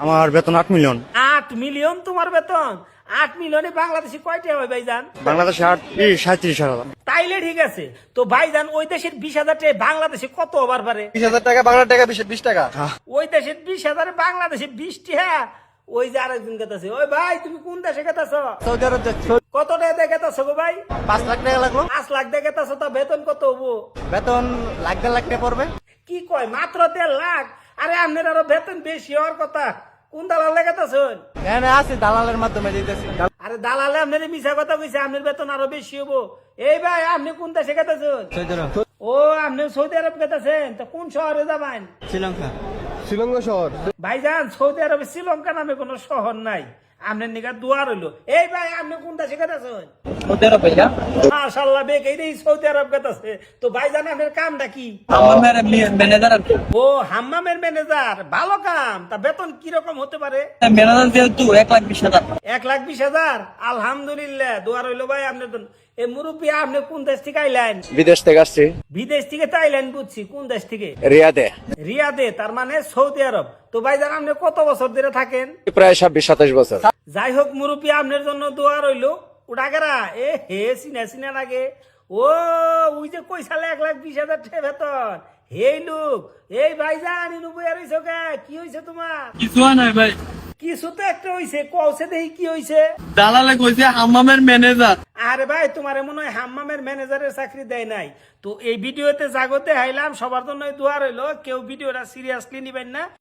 আমার বেতন 8 million. 8 million তোমার বেতন? 8 মিলিয়নে বাংলাদেশে কয়টা হয় ভাইজান? বাংলাদেশে 37,000। তাইলে ঠিক আছে। তো ভাইজান ওই দেশের 20,000 টাকা বাংলাদেশে কত হবার পারে? 20,000 টাকা বাংলা টাকা 20 টাকা। ওই দেশের 20,000 বাংলাদেশে 20 টাকা। ওই যে আরেকজন গেতাছে, ওই ভাই তুমি কোন দেশে গেতাছ? সৌদি আরব যাচ্ছি। কত টাকা দিয়ে গেতাছো গো ভাই? 5 লাখ টাকা লাগলো। 5 লাখ দিয়ে গেতাছো, তা বেতন কত হবো? বেতন লাখ দেড় লাখ টাকা পড়বে। কি কয় মাত্র 1.5 লাখ? আরে আপনার আরো বেতন বেশি হওয়ার কথা। কোন দালালে গেতাছেন? এখানে আছে দালালের মাধ্যমে দিতেছি। আরে দালালে আপনার মিছা কথা কইছে, আপনার বেতন আরো বেশি হবো। এই ভাই আপনি কোন দেশে গেতাছেন? সৌদি আরব। ও আপনি সৌদি আরব গেতাছেন, তো কোন শহরে যাবেন? শ্রীলঙ্কা। শ্রীলঙ্কা শহর। ভাইজান সৌদি আরবে শ্রীলঙ্কা নামে কোনো শহর নাই। আপনার নিকা দুয়ার হইলো। এই ভাই আপনি কোন দেশে গেতাছেন? সৌদি আরব ভাইয়া। মাশাআল্লাহ বেক এই সৌদি আরব গেতাছে। তো ভাইজান আপনার কামটা কি? আমার ম্যানেজার আর কি। ও হাম্মামের ম্যানেজার, ভালো কাম। তা বেতন কি রকম হতে পারে? ম্যানেজার যেহেতু 1,20,000। 1,20,000? আলহামদুলিল্লাহ, দোয়া রইলো ভাই আপনার জন্য। এ মুরব্বী আপনি কোন দেশ থেকে আইলেন? বিদেশ থেকে আসছি, বিদেশ থেকে তো আইলেন বুঝছি, কোন দেশ থেকে? রিয়াদে। রিয়াদে, তার মানে সৌদি আরব। তো ভাইজান আপনি কত বছর ধরে থাকেন? প্রায় 26-27 বছর। যাই হোক মুরব্বী আপনার জন্য দোয়া রইলো। উডাগেরা এ হে সিনা সিনা লাগে। ও ওই যে কই সালে 1,20,000 টাকা বেতন। হেই লোক, এই ভাইজান ইনু বইয়া রইছো কে? কি হইছে তোমার? কিছু হয় নাই ভাই, কিছু তো একটা হইছে, কওছে দেখি কি হইছে? দালালে কইছে হাম্মামের ম্যানেজার। আরে ভাই তোমার মনে হয় হাম্মামের ম্যানেজারের চাকরি দেয় নাই। তো এই ভিডিওতে জাগতে হাইলাম, সবার জন্য দোয়া রইলো। কেউ ভিডিওটা সিরিয়াসলি নিবেন না।